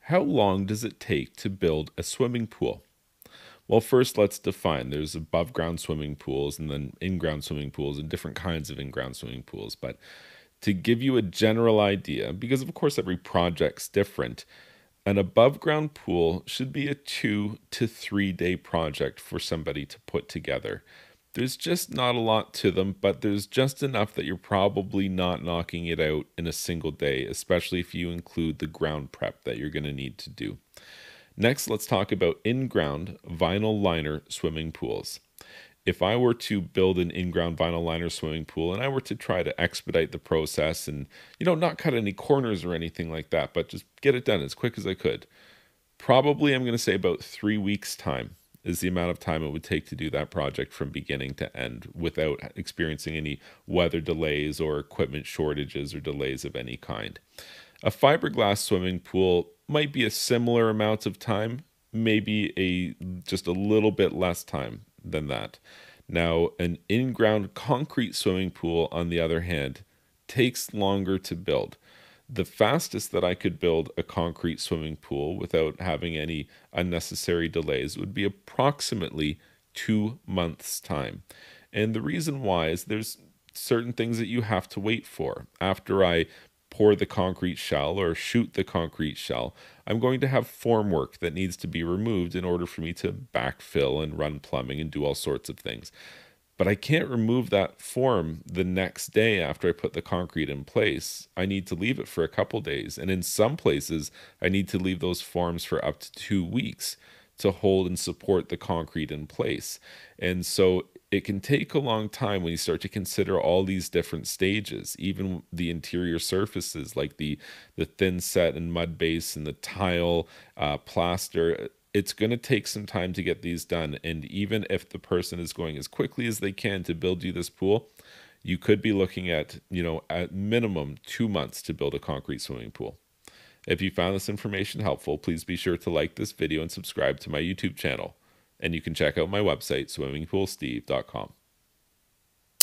How long does it take to build a swimming pool? Well, first let's define. There's above ground swimming pools and then in ground swimming pools and different kinds of in ground swimming pools. But to give you a general idea, because of course every project's different, an above ground pool should be a 2 to 3 day project for somebody to put together. There's just not a lot to them, but there's just enough that you're probably not knocking it out in a single day, especially if you include the ground prep that you're going to need to do. Next, let's talk about in-ground vinyl liner swimming pools. If I were to build an in-ground vinyl liner swimming pool and I were to try to expedite the process and, not cut any corners or anything like that, but just get it done as quick as I could, probably I'm going to say about 3 weeks time is the amount of time it would take to do that project from beginning to end without experiencing any weather delays or equipment shortages or delays of any kind. A fiberglass swimming pool might be a similar amount of time, maybe just a little bit less time than that. Now, an in-ground concrete swimming pool, on the other hand, takes longer to build. The fastest that I could build a concrete swimming pool without having any unnecessary delays would be approximately 2 months' time. And the reason why is there's certain things that you have to wait for. After I pour the concrete shell or shoot the concrete shell, I'm going to have formwork that needs to be removed in order for me to backfill and run plumbing and do all sorts of things. But I can't remove that form the next day after I put the concrete in place. I need to leave it for a couple days. And in some places, I need to leave those forms for up to 2 weeks to hold and support the concrete in place. And so it can take a long time when you start to consider all these different stages, even the interior surfaces like the thin set and mud base and the tile, plaster. It's going to take some time to get these done. And even if the person is going as quickly as they can to build you this pool, you could be looking at, at minimum 2 months to build a concrete swimming pool. If you found this information helpful, please be sure to like this video and subscribe to my YouTube channel. And you can check out my website, swimmingpoolsteve.com.